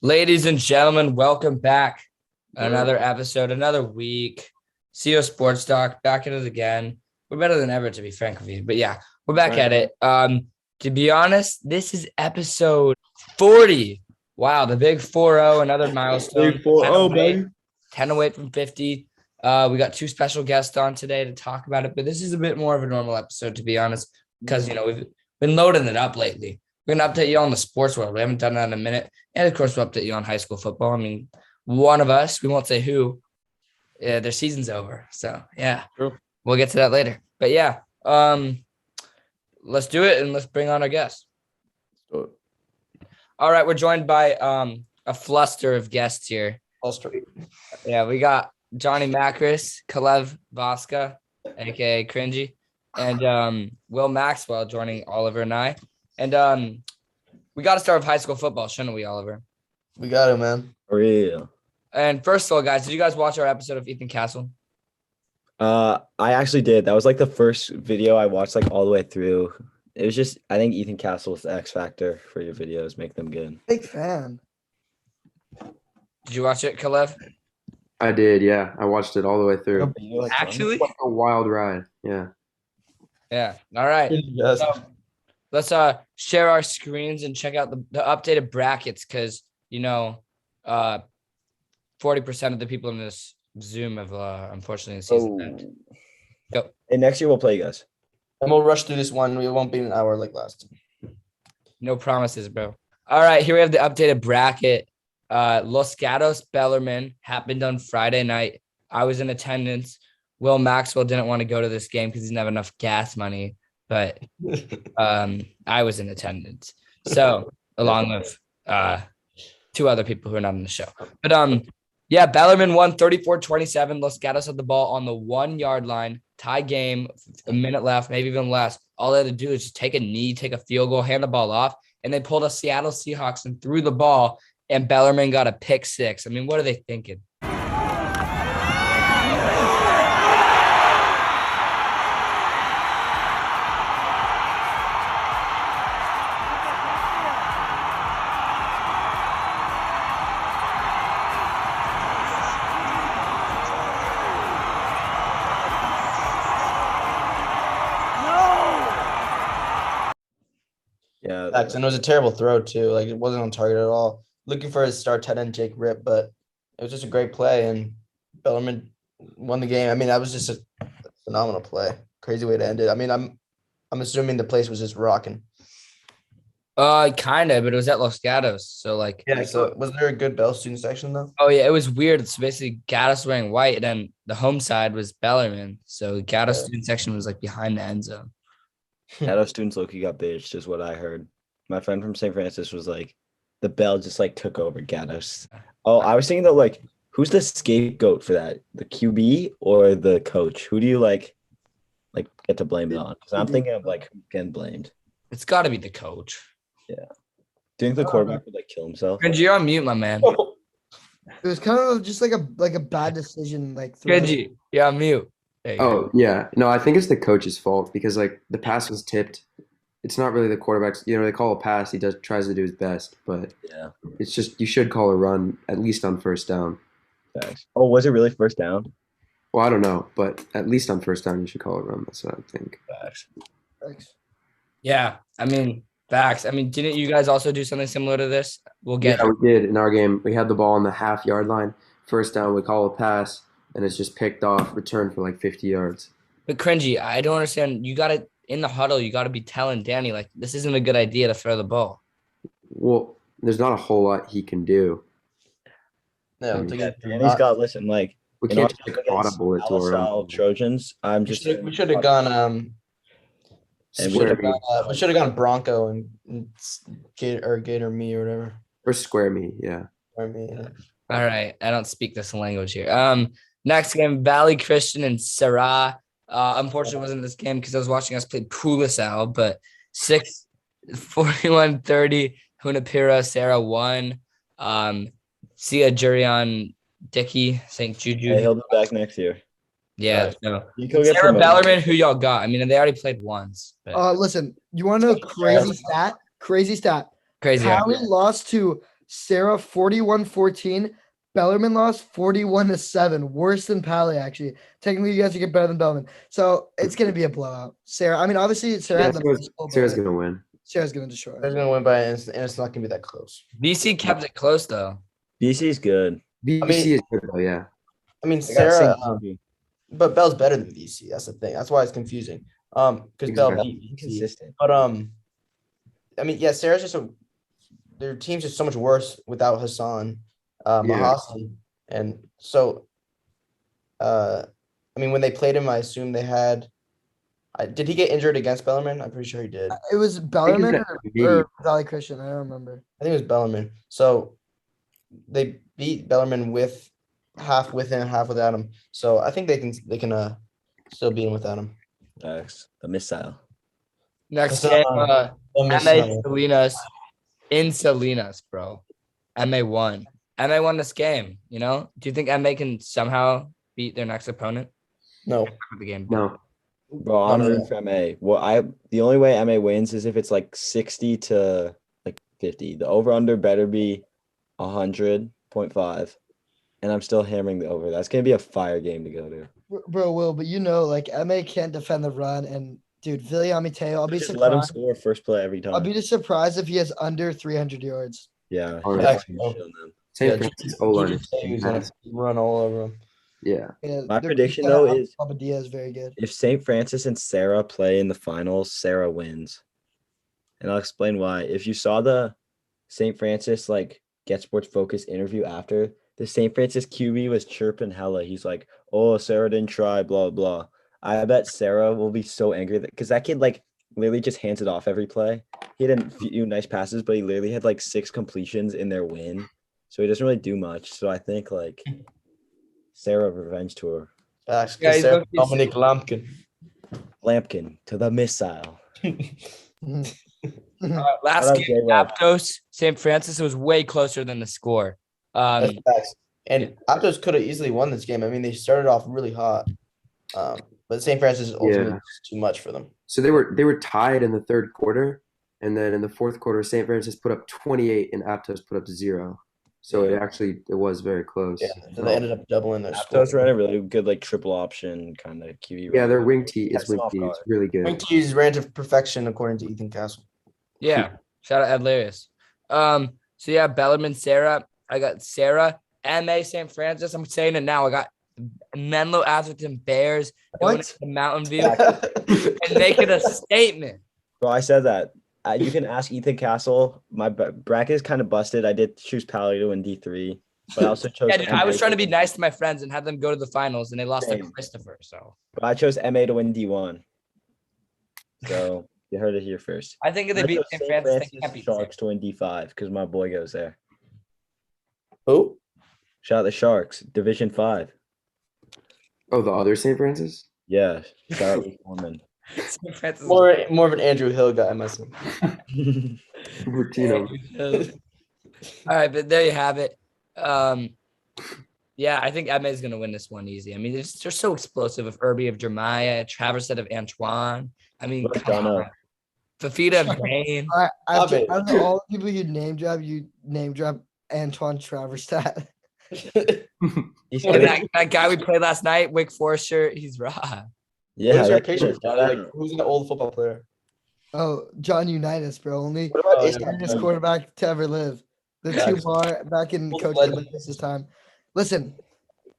Ladies and gentlemen, welcome back. Another episode, another week. CEO Sports Talk, back at it again. We're better than ever, to be frank with you. But yeah, we're back at it. To be honest, this is episode 40. Wow, the big 4-0, another milestone. Big 4-0, baby. 10 away from 50. We got two special guests on today to talk about it, but this is a bit more of a normal episode, to be honest, because, we've been loading it up lately. We're going to update you on the sports world. We haven't done that in a minute. And, of course, we'll update you on high school football. I mean, one of us, we won't say who, their season's over. So, yeah, True. We'll get to that later. But, yeah, let's do it, and let's bring on our guests. All right, we're joined by a fluster of guests here. Yeah, we got Johnny Macris, Kalev Vasca, a.k.a. Cringey, and Will Maxwell joining Oliver and I. And we got to start with high school football, shouldn't we, Oliver? We got it, man. For real. And first of all, guys, did you guys watch our episode of Ethan Castle? I actually did. That was like the first video I watched like all the way through. It was just, I think Ethan Castle is the X factor for your videos, make them good. Big fan. Did you watch it, Kalev? I did, yeah. I watched it all the way through. Actually? What a wild ride, yeah. Yeah. All right. Yes. So, let's share our screens and check out the updated brackets because, 40% of the people in this Zoom have unfortunately season end. Go. And next year we'll play you guys. And we'll rush through this one. We won't be an hour like last time. No promises, bro. All right, here we have the updated bracket. Los Gatos Bellarmine happened on Friday night. I was in attendance. Will Maxwell didn't want to go to this game because he didn't have enough gas money, but I was in attendance. So along with two other people who are not on the show. But yeah, Bellarmine won 34-27. Los Gatos had the ball on the 1 yard line, tie game, a minute left, maybe even less. All they had to do is just take a knee, take a field goal, hand the ball off, and they pulled a Seattle Seahawks and threw the ball. And Bellarmine got a pick six. I mean, what are they thinking? Yeah. And it was a terrible throw, too. Like, it wasn't on target at all. Looking for his star tight end, Jake Ripp, but it was just a great play, and Bellarmine won the game. I mean, that was just a phenomenal play. Crazy way to end it. I mean, I'm assuming the place was just rocking. Kind of, but it was at Los Gatos. So, like. Yeah, so was there a good Bell student section, though? Oh, yeah, it was weird. It's basically Gatos wearing white, and then the home side was Bellarmine. So, Gatos student section was, like, behind the end zone. Gatos students low-key got bitched is what I heard. My friend from St. Francis was like, the Bell just like took over Gatos. Oh, I was thinking though, like, who's the scapegoat for that? The QB or the coach? Who do you like get to blame it on? Because I'm thinking of like who can blamed. It's got to be the coach. Yeah. Do you think the quarterback would like kill himself? Cringey, you're on mute, my man. It was kind of just like a bad decision. Cringey, you're on mute. Oh, yeah. No, I think it's the coach's fault because, like, the pass was tipped. It's not really the quarterback's. They call a pass. He tries to do his best, but Yeah. it's just you should call a run at least on first down. Thanks. Oh, was it really first down? Well, I don't know, but at least on first down you should call a run. That's what I think. Thanks. Yeah, I mean, facts. I mean, didn't you guys also do something similar to this? Yeah, we did in our game. We had the ball on the half-yard line. First down, we call a pass, and it's just picked off, returned for like 50 yards. But Cringey, I don't understand. You got to, in the huddle, you got to be telling Danny, like, this isn't a good idea to throw the ball. Well, there's not a whole lot he can do. No, Danny's got listen, like We can't just audible it to our LSL Trojans. I'm just we should have gone and we should have gone Bronco and Gator me or whatever. or square me, yeah. Or me. Yeah. All right. I don't speak this language here. Next game, Valley Christian and Sarah. Unfortunately, wasn't this game because I was watching us play Pulisau, but 41-30, Hunapira, Sarah won. Sia Jurion Dickey, St. Juju. he'll be back next year. Yeah. So. He'll get Sarah promoted. Bellarmine, who y'all got? I mean, they already played once. But Listen, you want to know a crazy stat? Crazy stat. crazy. Callie lost to Sarah 41-14. Bellarmine lost 41-7. Worse than Pally, actually. Technically, you guys are get better than Bellarmine. So it's gonna be a blowout. Sarah. I mean, obviously Sarah Yeah, had the Sarah's, most, Sarah's gonna win. Sarah's gonna destroy They're her. gonna win by, and it's not gonna be that close. BC kept it close though. BC's good. BC is good though, yeah. I mean, They got Sarah, Singh. but Bell's better than VC. That's the thing. That's why it's confusing. Because Bell Exactly. beat VC. Inconsistent. But I mean, yeah, Sarah's just their team's just so much worse without Hassan, Mahasi, and so. I mean, when they played him, I assume they had. Did he get injured against Bellarmine? I'm pretty sure he did. It was Bellarmine maybe. or Valley Christian. I don't remember. I think it was Bellarmine. So they beat Bellarmine with half with him, half without him. So I think they can still beat him without him. The missile. Next Hassan, game, miss MA him. Salinas in Salinas, bro. MA won. MA won this game. You know, do you think MA can somehow beat their next opponent? No. The game. No. Bro, I'm No, no, rooting for MA. Well, the only way MA wins is if it's like 60 to like 50. The over under better be 100.5. And I'm still hammering the over. That's gonna be a fire game to go to. Bro, Will, but you know, like MA can't defend the run, and dude, Viliami Mateo, I'll be Just let him surprised. score first play every time. I'll be just surprised if he has under 300 yards. Yeah. Oh, that's yeah. why I'm showing them. St. Yeah, Francis O-line is He's gonna run all over him. yeah. Yeah, My they're prediction, gonna though, out- is Papa Diaz very good. if St. Francis and Sarah play in the finals, Sarah wins. And I'll explain why. If you saw the St. Francis like Get Sports Focus interview after, the St. Francis QB was chirping hella. He's like, "Oh, Sarah didn't try, blah blah." I bet Sarah will be so angry because that kid like literally just hands it off every play. He had a few nice passes, but he literally had like 6 completions in their win, so he doesn't really do much. So I think like Sarah revenge tour. Facts. Yeah, he's Sarah looking- Dominic Lampkin. Lampkin to the missile. Last Shout out game, J-Rob. Aptos, St. Francis was way closer than the score. That's facts. And Aptos could have easily won this game. I mean, they started off really hot. But St. Francis is ultimately just too much for them. So they were tied in the third quarter, and then in the fourth quarter, St. Francis put up 28 and Aptos put up 0. So it was very close. Yeah. So they ended up doubling their score. Aptos ran a really good like triple option kind of QB. Yeah, run. their wing tee is Catch them off It's guard. really good. Twinkies ran to perfection according to Ethan Castle. Yeah. Shout out Adlarius. So yeah, Bellarmine, Sarah. I got Sarah, MA St. Francis. I'm saying it now. I got Menlo Atherton Bears going What? to Mountain View and making a statement. Bro, I said that. You can ask Ethan Castle. My bracket is kind of busted. I did choose Palio in D3, but I also chose. Yeah, dude, I was MA trying to be nice to my friends and have them go to the finals, and they lost to Same. Christopher. So But I chose MA to win D1. So you heard it here first. I think if they I beat chose St. Francis, they can't beat St. Sharks to win D5 because my boy goes there. Who? Shout out the Sharks, Division 5. Oh, the other St. Francis? Yeah, shout out Lee Foreman. St. Francis. More of an Andrew Hill guy, myself. Routino. All right, but there you have it. Yeah, I think MA is going to win this one easy. I mean, they're so explosive of Irby, of Jeremiah, Travers said of Antoine. I mean, What a come gunner. on. Fafita of Bain. All right, Stop it. out of all the people you name drop Antoine Traverstadt. He's And kidding. that guy we played last night, Wake Forest shirt, he's raw. Yeah, Who's your that patient? kid, shout out. Like, who's an old football player? Oh, John Unitas, bro. Only What about Oh, Ace yeah. greatest quarterback to ever live. The Facts. 2 bar back in Full Coach legend. Lucas's time. Listen,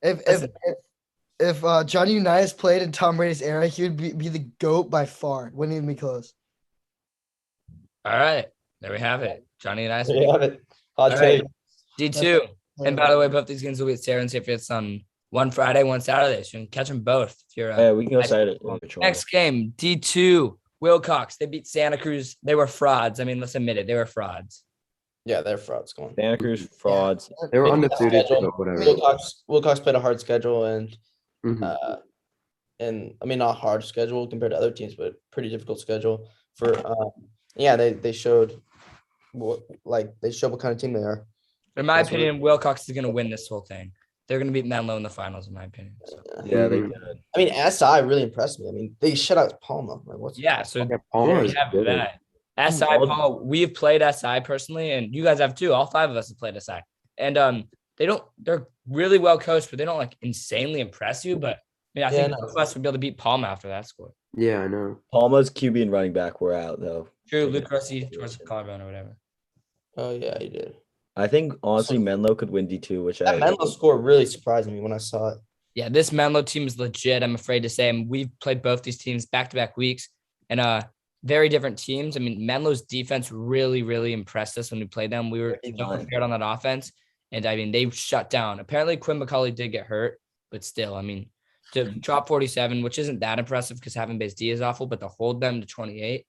if Johnny Unitas played in Tom Brady's era, he would be the GOAT by far. Wouldn't even be close. All right, there we have it. Johnny and I. There you have it. Hot All take. right. D2. And by the way, both these games will be at Sarah and St. Francis on one Friday, one Saturday. So you can catch them both if you're Yeah, we can go Next- side it. Next game, D2, Wilcox. They beat Santa Cruz. They were frauds. I mean, let's admit it. They were frauds. Yeah, they're frauds. Come on. Santa Cruz frauds. They were Maybe undefeated, schedule. but whatever. Wilcox played a hard schedule and Mhm. I mean not hard schedule compared to other teams, but pretty difficult schedule for yeah, they showed they showed what kind of team they are. In my That's what opinion, Wilcox is going to win this whole thing. They're going to beat Menlo in the finals, in my opinion. So, Yeah, they Mhm. did. I mean, SI really impressed me. I mean, they shut out Palma. Like what's yeah, so Yeah, there Palmer you is have good. that. SI, Paul, we've played SI personally, and you guys have too. All 5 of us have played SI. And they're really well coached, but they don't like insanely impress you. But I think both of us would be able to beat Palma after that score. Yeah, I know. Palma's QB and running back were out though. True, Luke Rossi towards the collarbone or whatever. Oh yeah, he did. I think honestly Menlo could win D2, which That Menlo score really surprised me when I saw it. Yeah, this Menlo team is legit, I'm afraid to say. And we've played both these teams back-to-back weeks and very different teams. I mean, Menlo's defense really, really impressed us when we played them. We were so prepared on that offense. And I mean, they shut down. Apparently, Quinn McCauley did get hurt, but still, I mean, to drop 47, which isn't that impressive because having base D is awful, but to hold them to 28,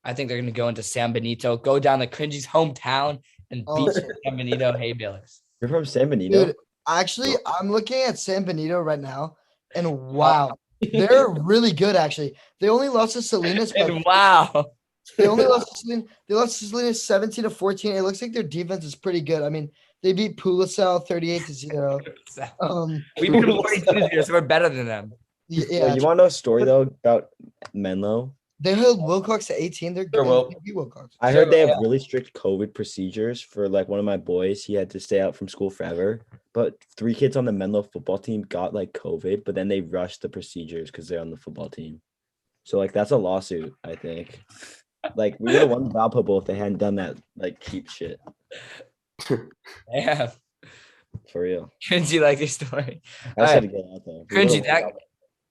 I think they're going to go into San Benito, go down to Cringey's hometown and beat San Benito Hay Bailers. You're from San Benito? Dude, actually, I'm looking at San Benito right now, and wow, they're really good. Actually, they only lost to Salinas. And wow, they only lost to Salinas. They lost to Salinas 17-14. It looks like their defense is pretty good. I mean, they beat Pulasau 38-0. We beat them 42-0, so we're better than them. Yeah, you want to know a story though about Menlo? They held Wilcox to 18. They're good. Wilcox. I heard they have really strict COVID procedures for like one of my boys. He had to stay out from school forever. But 3 kids on the Menlo football team got like COVID, but then they rushed the procedures because they're on the football team. So like that's a lawsuit, I think. Like we would have won the Valpo Bowl if they hadn't done that like cheap shit. Yeah. For real. Cringey like this story. I said to get out there. Cringey,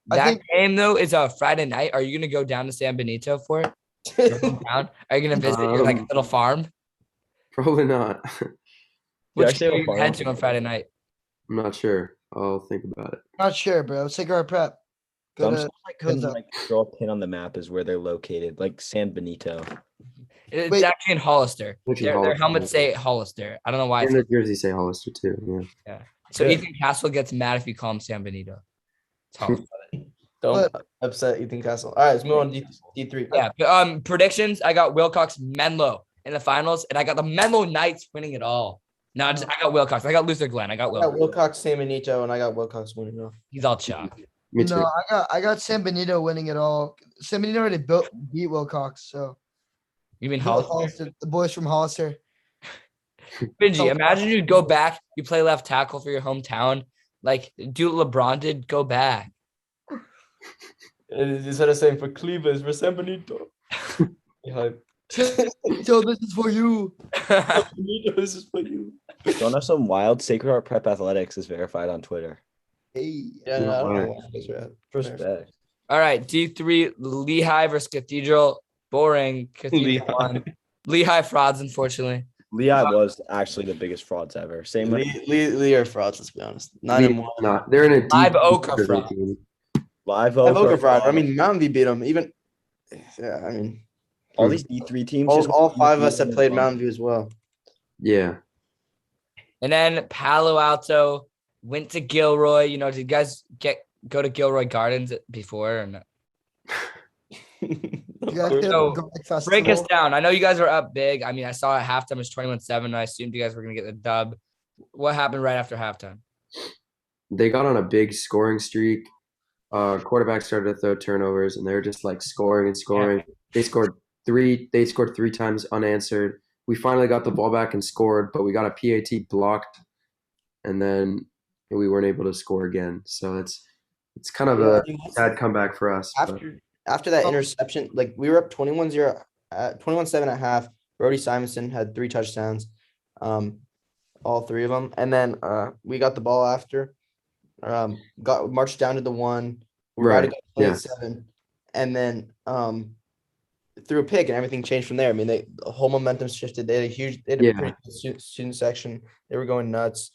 that game though is a Friday night. Are you gonna go down to San Benito for it? Are you gonna visit your like little farm? Probably not. Which game are you head to on Friday night? I'm not sure. I'll think about it. Not sure, bro. Cigar Prep. Like throw a pin on the map is where they're located, like San Benito. It's actually in Hollister. Their helmets say Hollister. I don't know why. And the jersey say Hollister too. Yeah. So Ethan Castle gets mad if you call him San Benito. Don't upset Ethan Castle. All right, let's move on to D3. Yeah. Predictions. I got Wilcox Menlo in the finals, and I got the Menlo Knights winning it all. No, I got Wilcox. I got Luther Glenn. I got Wilcox, San Benito, and I got Wilcox winning it all. He's all chopped. Me too. No, I got San Benito winning it all. San Benito already beat Wilcox, so. You mean Hollister? The boys from Hollister. Benji, imagine you go back, you play left tackle for your hometown, like do what LeBron did, go back. Instead of saying for Cleveland, for San Benito. So this is for you. This is for you. Don't have some wild Sacred Heart Prep Athletics is verified on Twitter. Hey. Yeah, no, I don't know. Respect. All right, D3, Lehigh versus Cathedral. Boring. Cathedral won. Lehigh frauds, unfortunately. Lehigh was actually the biggest frauds ever. Same with Lee are frauds, let's be honest. 9-1. They're in a deep Live Oak are fraud. Live Oak Oak are fraud. I mean, Mountain View beat them. Even, yeah, I mean. All these D3 teams. All 5 of us have played Mountain View as well. Yeah. And then Palo Alto went to Gilroy. You know, did you guys go to Gilroy Gardens before or not? So break us down. I know you guys were up big. I mean, I saw at halftime it was 21-7. I assumed you guys were going to get the dub. What happened right after halftime? They got on a big scoring streak. Quarterback started to throw turnovers, and they were just like scoring and scoring. Yeah. They scored 3 times unanswered. We finally got the ball back and scored, but we got a PAT blocked, and then we weren't able to score again. So it's kind of a sad comeback for us. After that interception, like we were up 21-0, 21-7 at half. Brody Simonson had 3 touchdowns, all 3 of them, and then we got the ball after. Got marched down to the 1. We were to go 27, and then threw a pick, and everything changed from there. I mean, the whole momentum shifted. They had a pretty good student section. They were going nuts.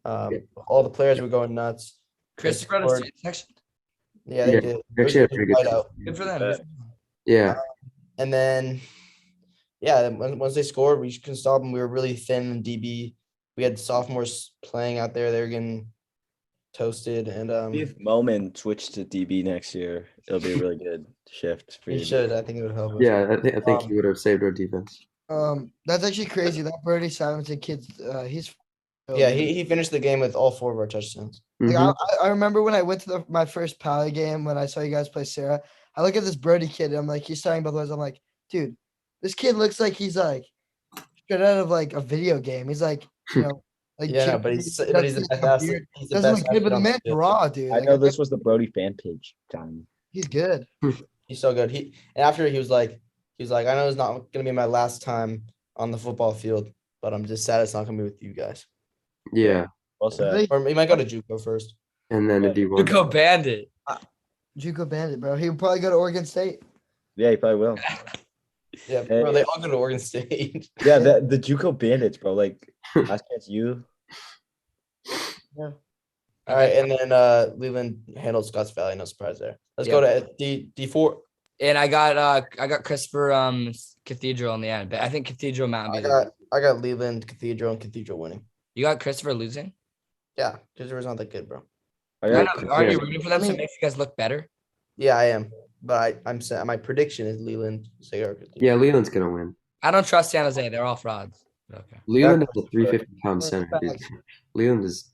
All the players were going nuts. Christopher had a student section. Yeah, they did. Actually, good for them. Yeah. And then, once they scored, we couldn't stop them. We were really thin in DB. We had sophomores playing out there. They were getting toasted. And if Moman switched to DB next year, it'll be a really good shift for you. He should. I think it would help us. Yeah, I think he would have saved our defense. That's actually crazy. That Brody Simonson kid, he's. Yeah, he finished the game with all 4 of our touchdowns. Like, I remember when I went to my first Pally game when I saw you guys play Sarah. I look at this Brody kid and I'm like, he's starting both ways. I'm like, dude, This kid looks like he's like straight out of like a video game. He's like, like Yeah, no, Jim but he's Carrey but he's the doesn't best have a athlete. beard. He's the Doesn't best look good, but the athlete on man's field. raw, dude. I Like, know this was the Brody fan page time. he's good. He's so good. And after he was like, I know it's not gonna be my last time on the football field, but I'm just sad it's not gonna be with you guys. Yeah, Well said. Really? Or he might go to JUCO first. and then a You D1. go Bandit. JUCO Bandit, bro. He would probably go to Oregon State. Yeah, he probably will. Yeah, bro, they all go to Oregon State. Yeah, the JUCO Bandits, bro. Like, last chance you. All right, and then Leland handled Scotts Valley. No surprise there. Let's go to D4. And I got Christopher Cathedral in the end, but I think Cathedral Mountain. I got Leland, Cathedral, and Cathedral winning. You got Christopher losing? Yeah, Cathedral's not that good, bro. Aren't you rooting for them to mean- make you guys look better? Yeah, I am. But I'm saying my prediction is Leland, Sagar, Cathedral. Yeah, Leland's gonna win. I don't trust San Jose. They're all frauds. Okay. Leland is a 350-pound center, dude. Leland's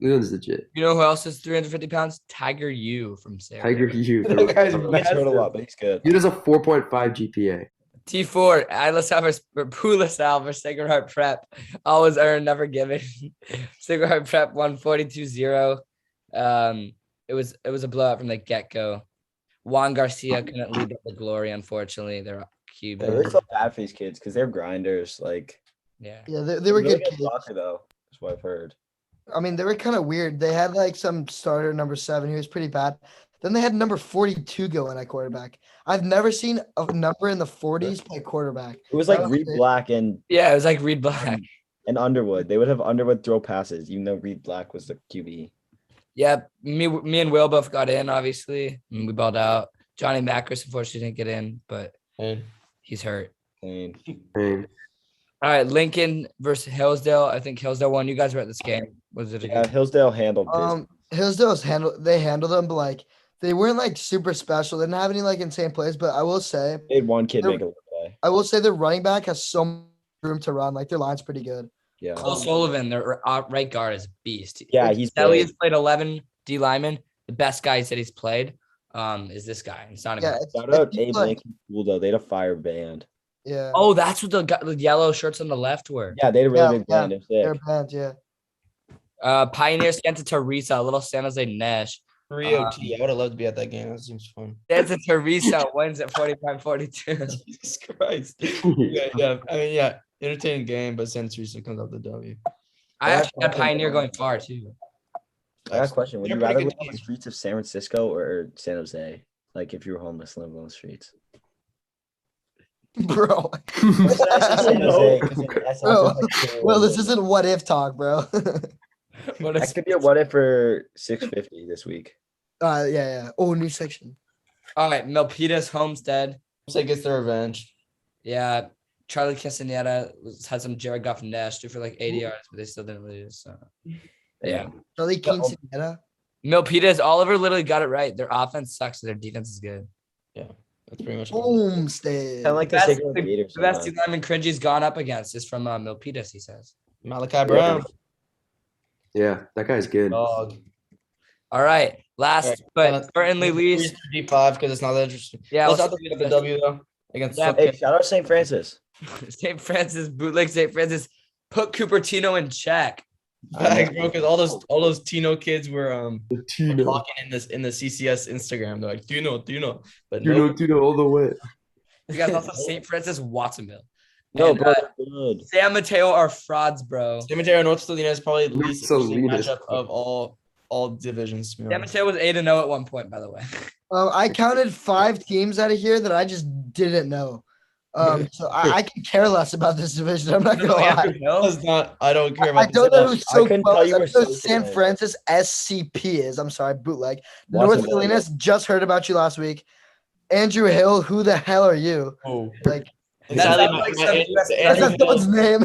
legit. You know who else is 350 pounds? Tiger U from Sarah. Tiger Hugh. That guy's He's hurt a lot, but he's good. He does a 4.5 GPA. T4, Atlas Alvarez, Pulis Alvarez, Sacred Heart Prep. Always earned, never given. Sacred Heart Prep won 42-0. It was a blowout from the get-go. Juan Garcia couldn't lead up the glory, unfortunately. They're I Cuban. really feel bad for these kids because they're grinders. Like, Yeah. Yeah, they were really good kids. blocker, though. That's what I've heard. I mean, they were kind of weird. They had like some starter number 7. He was pretty bad. Then they had number 42 going at quarterback. I've never seen a number in the 40s play quarterback. It was like That was Reed it. Black and Yeah, it was like Reed Black. Underwood. They would have Underwood throw passes, even though Reed Black was the QB. Yeah, me and Will both got in, obviously. And we balled out. Johnny Macris, unfortunately, didn't get in, but And he's hurt. And Man. All right, Lincoln versus Hillsdale. I think Hillsdale won. You guys were at this game. Was it a yeah, good? Hillsdale handled business. Hillsdale's handled them, but like they weren't like super special. They didn't have any like insane plays, but I will say They had one kid they're- make a play. their running back has so much room to run. Like their line's pretty good. Yeah. Cole Sullivan, their right guard, is a beast. Yeah, he's Elliott's big. played 11 D linemen. The best guy he said he's played is this guy. It's not Yeah, even. it's, Shout out it's Abe like- Lincoln School, though. They had a fire band. yeah. Oh, that's what the yellow shirts on the left were. Yeah, they had a really big Yeah, band. It was They're sick. bad, yeah. Pioneer Santa Teresa, a little San Jose Nash. 3OT. I would have loved to be at that game. That seems fun. Santa Teresa wins at 45-42. Jesus Christ. yeah. I mean, yeah. Entertaining game, but San Teresa comes out the W. I actually got Pioneer going far too. I got a question. Would They're you pretty rather good live on the team. streets of San Francisco or San Jose? Like if you were homeless living on the streets. Bro. San Jose, 'cause that sounds Bro, like so- well, this isn't what if talk, bro. What That is, could be a what if for 650 this week. Yeah. Oh, new section. all right, Milpitas Homestead. Say gets their revenge. Yeah, Charlie Castaneda had some Jared Goff Nash do for like 80 yards, but they still didn't lose. So yeah. Charlie Quinceanera. Milpitas, Oliver literally got it right. Their offense sucks, so their defense is good. That's pretty much Homestead. Kind of like the Best- Sacred Gators. The best sometimes. D lineman Cringey's gone up against is from Milpitas, he says. Malachi Brown. Yeah, that guy's good. Dog. All right, last Alright, but certainly least. D5 because it's not that interesting. Yeah, Let's let's not get the W though. Against Yeah, Hey, shout out St. Francis. St. Francis, bootleg St. Francis, put Cupertino in check. Facts, bro, because all those Tino kids were The Tino. talking in the CCS Instagram. They're like, Tino. But no, Tino all the way. You guys also St. Francis, Watsonville. No, And, bro, good. San Mateo are frauds, bro. San Mateo North Salinas is probably the least interesting Salinas. matchup of all divisions. to be San honest. Mateo was 8-0 at one point, by the way. I counted 5 teams out of here that I just didn't know. So I can care less about this division. I'm not gonna lie. That's not. I don't care about. I don't know who I so couldn't close. tell you I were know so San close. Francis SCP is. I'm sorry, bootleg. North Watsonville, Salinas just heard about you last week. Andrew Hill, who the hell are you? Oh, Like, and That sadly, sounds like my- some- Andrew- that's is Andrew that someone's Hill- name?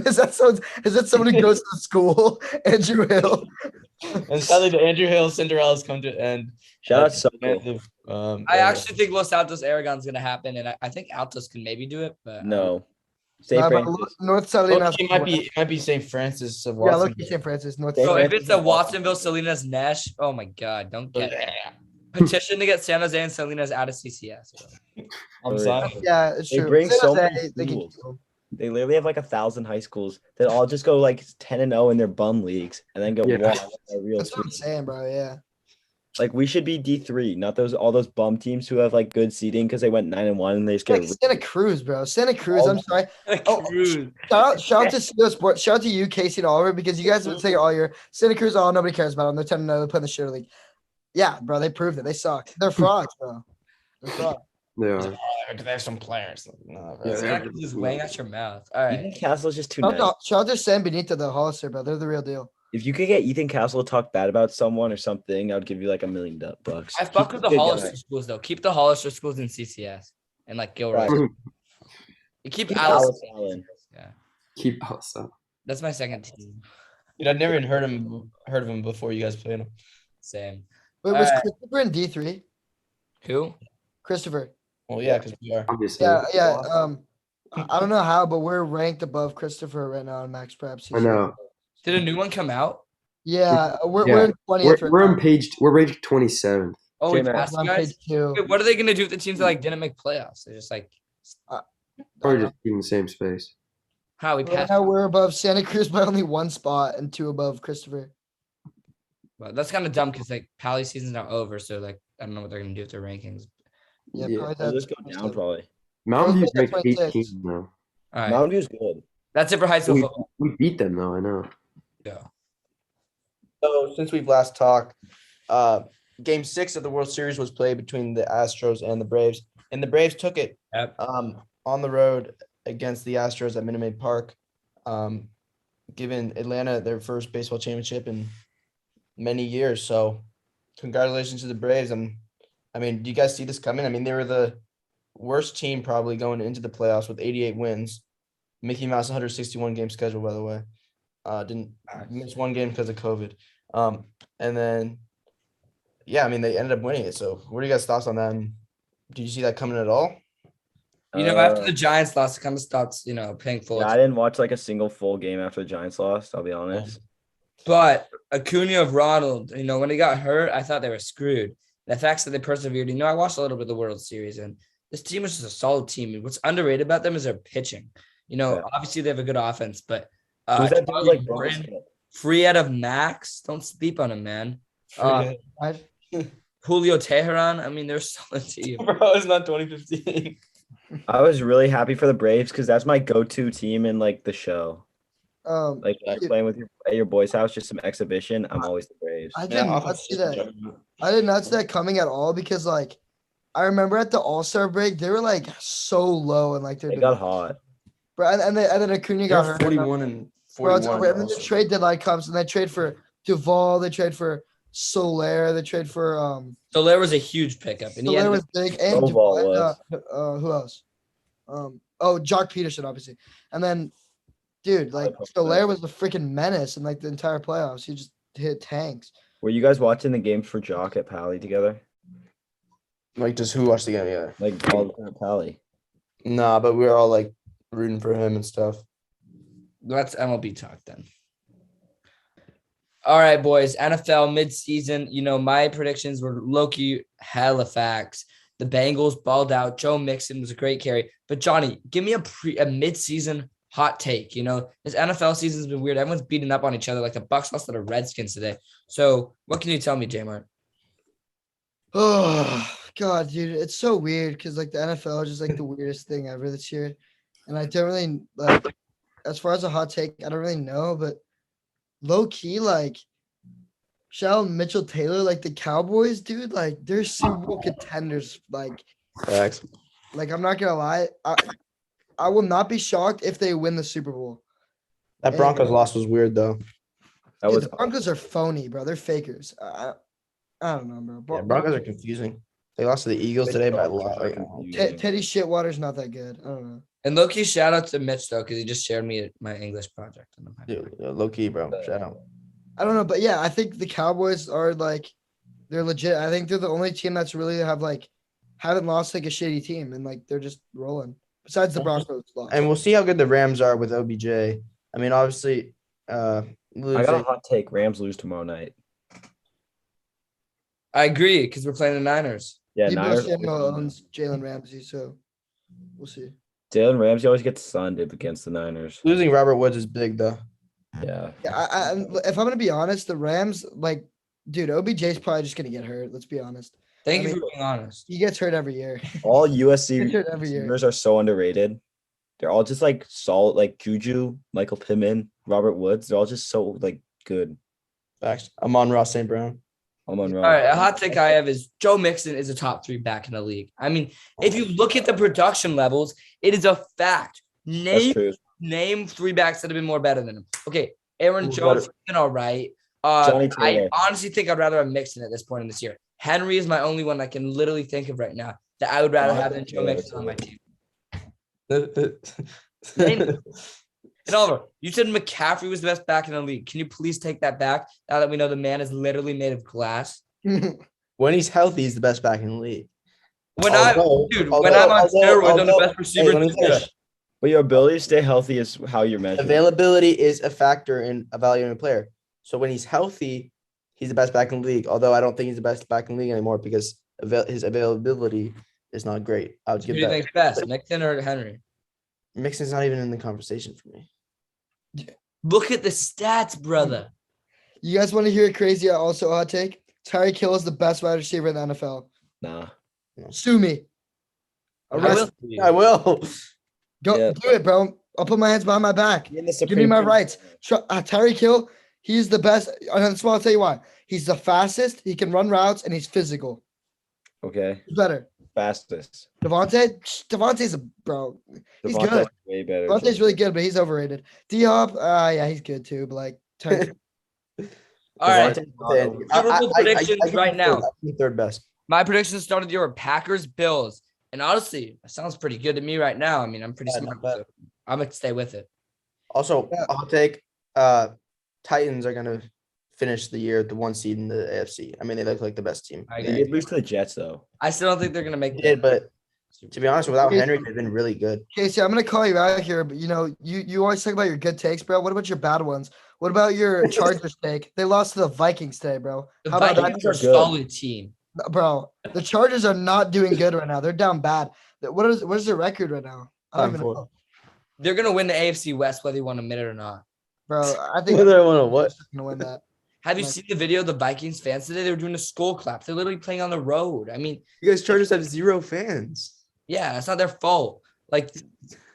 Is that someone who goes to the school? Andrew Hill. and sadly, the Andrew Hill Cinderella's come to an end. Shout out At so the end of, I actually think Los Altos Aragon's going to happen, and I think Altos can maybe do it, but No. St. But Francis. North Salinas. it might be St. Francis of Yeah, Watson. look at San Francis. North St. So Salinas. if it's a Watsonville Salinas Nash, oh my God, don't get Petition to get San Jose and Salinas out of CCS. Bro. I'm Really? sorry. Yeah, it's They true. bring San so Jose, many they can schools. keep 'em. They literally have like 1,000 high schools that all just go like 10-0 in their bum leagues and then go Yeah. walk a real That's what I'm team. saying, bro. Yeah. Like we should be D3, not all those bum teams who have like good seeding because they went 9-1 and they just Like get Santa Cruz, bro. Santa Cruz. All- I'm sorry. Oh, Cruise. shout out to CCS Sports. Shout out to you, Casey and Oliver, because you guys have been saying all year Santa Cruz. Oh, nobody cares about them. They're 10-0. They're playing the shitter league. Yeah, bro. They proved it. They suck. They're frauds, bro. They're frauds. They are. They have some players. No, bro. Yeah, they have- Just weighing out your mouth. All right. Ethan Castle's just too Shout nice. out to San Benito, the Hollister, bro. They're the real deal. If you could get Ethan Castle to talk bad about someone or something, I would give you like $1 million. I fuck with the He's a good Hollister guy. schools though. Keep the Hollister schools in CCS and like Gilroy. Right. You keep Keep Alice. Alice Allen. Yeah, Keep Elsa. that's my second team. Dude, I'd never even heard of him before you guys played him. Same. Wait, was Alright. Christopher in D3? Who? Christopher. Well, yeah, because we are. Obviously. Yeah. I don't know how, but we're ranked above Christopher right now in Max Preps. I know. Did a new one come out? Yeah, we're Yeah, in 20th right We're now. on page. We're rated 27th. Oh, we J-Mac. passed I'm you on guys. page 2. Wait, what are they gonna do with the teams that like didn't make playoffs? They're just like, Probably just in the same space. how we Right passed? now we're above Santa Cruz by only 1 spot and 2 above Christopher. Well, that's kind of dumb because like Pally season's now over, so like I don't know what they're gonna do with their rankings. Yeah, Yeah. probably They'll that's just go down 27. probably. Mountain View's Those are ranked 26. 18 now. All right, Mountain View's good. that's it for high school We, football. we beat them though. I know. Yeah. So since we've last talked, Game 6 of the World Series was played between the Astros and the Braves, and the Braves took it Yep. on the road against the Astros at Minute Maid Park, giving Atlanta their first baseball championship in many years. So, congratulations to the Braves. I mean, do you guys see this coming? I mean, they were the worst team probably going into the playoffs with 88 wins. Mickey Mouse 161 game schedule, by the way. Didn't miss one game because of COVID. And then, yeah, I mean, they ended up winning it. So, what are you guys' thoughts on that? And did you see that coming at all? You know, after the Giants lost, it kind of stopped, paying full. Yeah, I didn't watch like a single full game after the Giants lost, I'll be honest. But Acuna of Ronald, when he got hurt, I thought they were screwed. The fact that they persevered, I watched a little bit of the World Series, and this team was just a solid team. And what's underrated about them is their pitching. Yeah. Obviously they have a good offense, but Who's that dude Charlie like Morton, Bronx? free out of Max, don't sleep on him, man. Right? Julio Teheran, I mean, they're a solid team. Bro, it's not 2015. I was really happy for the Braves because that's my go-to team in like the show. Like when you're playing with at your boy's house, just some exhibition. I'm always the Braves. I did not see that. I did not see that coming at all because like I remember at the All-Star break they were like so low and like They got hot. Bro, and then Acuna got hurt. 41 and Bro, it's 41. over. And then the trade deadline comes and they trade for Duvall, they trade for Soler, they trade for Soler was a huge pickup, and he Soler ended was up, big and Duvall Duvall, who else? Jock Peterson, obviously. And then dude, like Soler was the freaking menace in like the entire playoffs. He just hit tanks. Were you guys watching the games for Jock at Pally together? Like, just who watched the game together? Like all at Pally. Nah, but we were all like rooting for him and stuff. that's MLB talk then. All right, boys. NFL midseason. My predictions were Loki, Halifax. The Bengals balled out. Joe Mixon was a great carry. But Johnny, give me a midseason hot take. This NFL season's been weird. Everyone's beating up on each other. Like the Bucks lost to the Redskins today. So what can you tell me, J-Mart? Oh God, dude, it's so weird because like the NFL is just like the weirdest thing ever this year, and I don't really like. As far as a hot take, I don't really know, but low key, like, shout out Mitchell Taylor, like the Cowboys, dude, like they're Super Bowl contenders. Like I'm not gonna lie, I will not be shocked if they win the Super Bowl. That Broncos loss was weird though. That Dude, was the Broncos are phony, bro. They're fakers. I don't know, bro. Yeah, Broncos are confusing. They lost to the Eagles today by a lot. Teddy Shitwater's not that good. I don't know. And low-key shout out to Mitch, though, because he just shared me my English project. Dude, low key, bro. Shout out. I don't know, but yeah, I think the Cowboys are like they're legit. I think they're the only team that's really haven't lost like a shitty team and like they're just rolling. Besides the Broncos loss. And we'll see how good the Rams are with OBJ. I mean, obviously, I got a hot take. Rams lose tomorrow night. I agree because we're playing the Niners. Yeah, Debo Niners. Samuel owns Jalen Ramsey, so we'll see. Jalen Ramsey always gets sunned against the Niners. Losing Robert Woods is big though. Yeah. Yeah, if I'm gonna be honest, the Rams, like, dude, OBJ's probably just gonna get hurt. Let's be honest. Thank I you mean, for being honest. He gets hurt every year. All USC Gets hurt every year. receivers are so underrated. They're all just like solid, like Juju, Michael Pittman, Robert Woods. They're all just so like good. Facts. Amon-Ra St. Brown. I'm on All right, a hot take I have is Joe Mixon is a top 3 back in the league. I mean, if you look at the production levels, it is a fact. That's true. Name 3 backs that have been more better than him. Okay, Aaron Who's Jones has better? been all right. Johnny I Taylor. honestly think I'd rather have Mixon at this point in this year. Henry is my only one I can literally think of right now that I would rather have than Joe Mixon on my team. And Oliver, you said McCaffrey was the best back in the league. Can you please take that back now that we know the man is literally made of glass? When he's healthy, he's the best back in the league. When Although- when although- I'm on although- steroids, I'm the although- best receiver. Hey, let me in the league. finish. But your ability to stay healthy is how you're measured. Availability is a factor in evaluating a player. So when he's healthy, he's the best back in the league. Although I don't think he's the best back in the league anymore because his availability is not great. I would Who give do you that. think's best, Mixon or Henry? Mixon's not even in the conversation for me. Look at the stats, brother. You guys want to hear a crazy also hot take? Tyreek Hill is the best wide receiver in the NFL. Nah. Sue me. I Arrest will. I will. Go Yeah. do it, bro. I'll put my hands behind my back. Give me my rights. Tyreek Hill, he's the best. And I'll tell you why. He's the fastest. He can run routes, and he's physical. Okay. He's better. Fastest. Devontae's a bro. He's Devontae's good. way better. Devontae's really good, but he's overrated. D-Hop, yeah, he's good too. But like, Tyreek- All right. I- predictions give him right third. now. I give him third best. My predictions started the year were Packers, Bills. And honestly, that sounds pretty good to me right now. I mean, I'm pretty Yeah, smart. not So I'm going to stay with it. Also, Yeah. I'll take Titans are gonna finish the year the 1 seed in the AFC. I mean, they look like the best team. I They agree. did lose to the Jets though. I still don't think they're going to make They did, but Super to be honest, without Yeah. Henry, they've been really good. Casey, I'm gonna call you out here, but you always talk about your good takes, bro. What about your bad ones? What about your Chargers take? They lost to the Vikings today, bro. The How about that? Vikings are a Good. solid team. Bro, the Chargers are not doing good right now. They're down bad. What is their record right now? I don't even 5-4. know. They're going to win the AFC West, whether you want to admit it or not. Bro, I think Whether I want to what? gonna win that. Have you Like- seen the video of the Vikings fans today? They were doing a skull clap. They're literally playing on the road. I mean, You guys Chargers have 0 fans. yeah, it's not their fault. Like,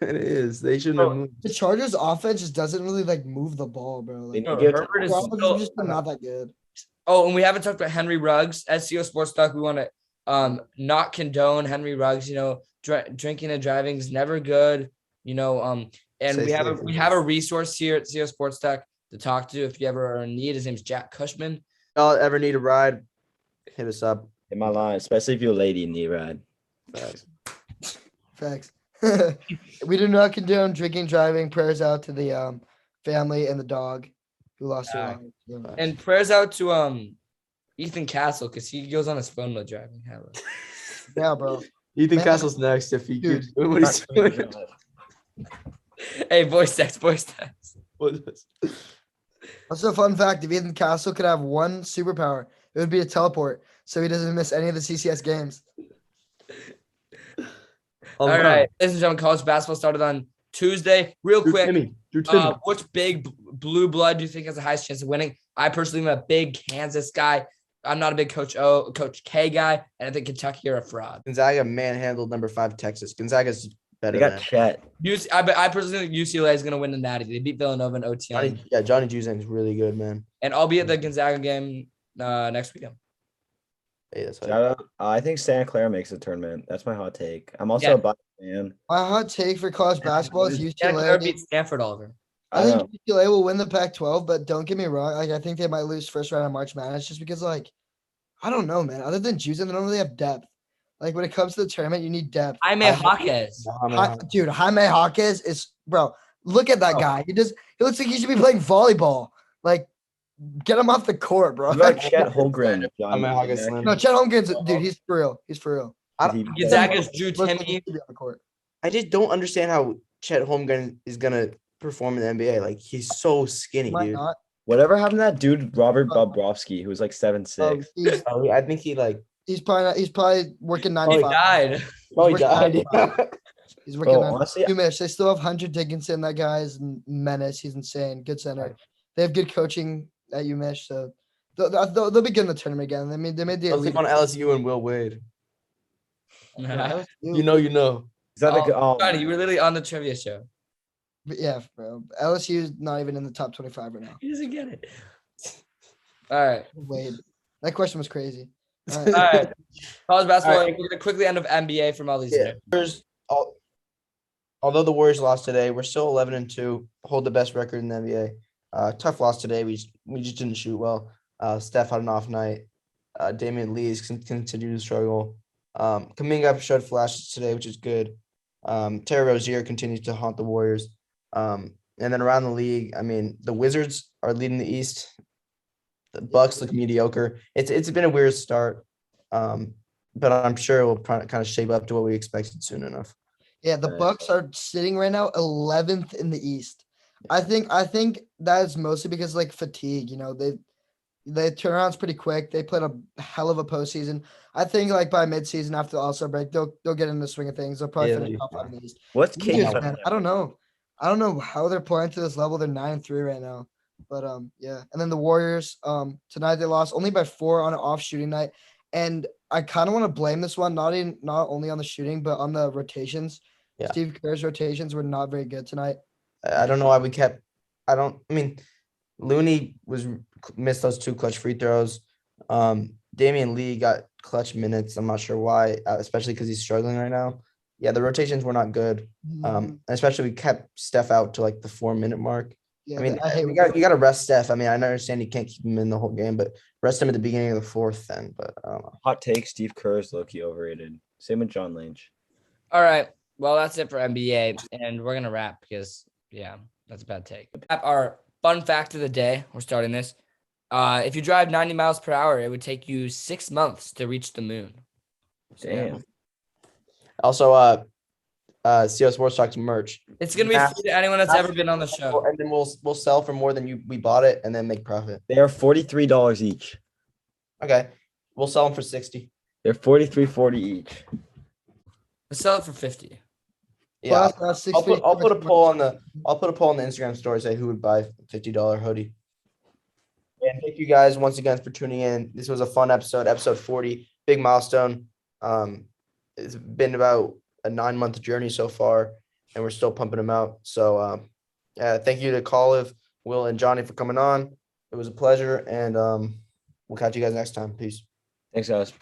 It is. They shouldn't Bro, have moved. The Chargers offense just doesn't really like move the ball, bro. They Like, need to bro, give it to- Herbert is their offense still- is just not that good. oh, and we haven't talked about Henry Ruggs. SEO Sports Talk. We want to not condone Henry Ruggs. Drinking and driving is never good. And Say we have safe. we have a resource here at SEO Sports Talk to talk to if you ever are in need. His name's Jack Cushman. Y'all ever need a ride? Hit us up. In my line, especially if you're a lady and need a ride. Facts. We do not condone drinking, driving. Prayers out to the family and the dog who lost their lives. And prayers out to Ethan Castle because he goes on his phone while driving. Hella. Yeah, bro. Ethan Man. Castle's next if he Dude. keeps doing what he's doing. Hey, voice text. What is this? Also, a fun fact: if Ethan Castle could have one superpower, it would be a teleport, so he doesn't miss any of the CCS games. Oh, All man. right, ladies and gentlemen, college basketball started on Tuesday. Real Drew quick, Timmy. Drew Timmy. which big blue blood do you think has the highest chance of winning? I personally am a big Kansas guy. I'm not a big Coach K guy, and I think Kentucky are a fraud. Gonzaga manhandled number 5 Texas. Gonzaga's better They than got Chet. I personally think UCLA is going to win the Natty. They beat Villanova in OT, Johnny Juzang's really good, man. and I'll be at the Gonzaga game next weekend. Hey, that's Shout out. I think Santa Clara makes the tournament. That's my hot take. I'm also Yeah. a Bucs fan. My hot take for college basketball is Santa Clara UCLA. beat Stanford, Oliver. I I think know. UCLA will win the Pac-12, but don't get me wrong. Like, I think they might lose first round of March Madness just because, like, I don't know, man. Other than Juzang, they don't really have depth. Like, when it comes to the tournament, you need depth. Jaime Jaquez. Dude, Jaime Jaquez is, bro. Look at that Oh. guy. He looks like he should be playing volleyball. Like, get him off the court, bro. What about Chet Holmgren? I'm a Hawkins slam. No, Chet Holmgren's, dude. He's for real. He's for real. Gonzaga's Drew Looks like he Timmy. should be on the court. I just don't understand how Chet Holmgren is gonna perform in the NBA. Like he's so skinny, Might dude. not. Whatever happened to that dude, Robert Bobrovsky, who was like 7'6"? I think he like He's probably working Oh, He 9 to 5. died. probably working died. 9 to 5. He's working Bro, on honestly, Umesh. They still have Hunter Dickinson. That guy is menace. He's insane. Good center. They have good coaching at Umesh, so they'll be good in the tournament again. They made the Let's elite. leave on LSU and Will Wade. Yeah, You know. is that the Oh, God, you were literally on the trivia show. yeah, bro. LSU is not even in the top 25 right now. He doesn't get it. All right. Wade. That question was crazy. All All right. right. College basketball. All right. We're gonna quickly end with NBA from all these. Yeah. Although the Warriors lost today, we're still 11-2, hold the best record in the NBA. Tough loss today. We just didn't shoot well. Steph had an off night. Damian Lee's continued to struggle. Kuminga showed flashes today, which is good. Terry Rozier continues to haunt the Warriors. And then around the league, I mean, the Wizards are leading the East. The Bucks look mediocre. It's been a weird start, but I'm sure it will kind of shape up to what we expected soon enough. Yeah, the Bucks are sitting right now 11th in the East. I think that is mostly because like fatigue. You know, they turn around's pretty quick. They played a hell of a postseason. I think like by midseason after the All-Star break, they'll get in the swing of things. They'll probably Yeah, finish top 5 in the East. What's Wizards, Kate? man, I don't know. I don't know how they're playing to this level. They're 9-3 right now. But yeah. And then the Warriors, tonight they lost only by 4 on an off shooting night. And I kind of want to blame this one, not only on the shooting, but on the rotations. Yeah. Steve Kerr's rotations were not very good tonight. I don't know why we kept. I mean, Looney missed those 2 clutch free throws. Damian Lee got clutch minutes. I'm not sure why, especially because he's struggling right now. Yeah, the rotations were not good. Especially we kept Steph out to like the 4-minute mark. Yeah, I mean, I hate you got to rest Steph. I mean, I understand you can't keep him in the whole game, but rest him at the beginning of the 4th then. But I don't know. Hot take: Steve Kerr is low-key overrated. Same with John Lynch. All right. Well, that's it for NBA, and we're gonna wrap because that's a bad take. Our fun fact of the day. We're starting this. If you drive 90 miles per hour, it would take you 6 months to reach the moon. So, Damn. Also, CO Sports Talks merch. It's gonna be free to anyone that's ever been on the show. And then we'll sell for more than we bought it, and then make profit. They are $43 each. Okay, we'll sell them for 60. They're $43.40 each. Let's sell it for 50. Yeah, Plus, I'll put a poll on the Instagram story, say who would buy $50 hoodie. And thank you guys once again for tuning in. This was a fun episode 40, big milestone. It's been about a 9-month journey so far, and we're still pumping them out. So thank you to Kalev, Will, and Johnny for coming on. It was a pleasure, and we'll catch you guys next time. Peace. Thanks, guys.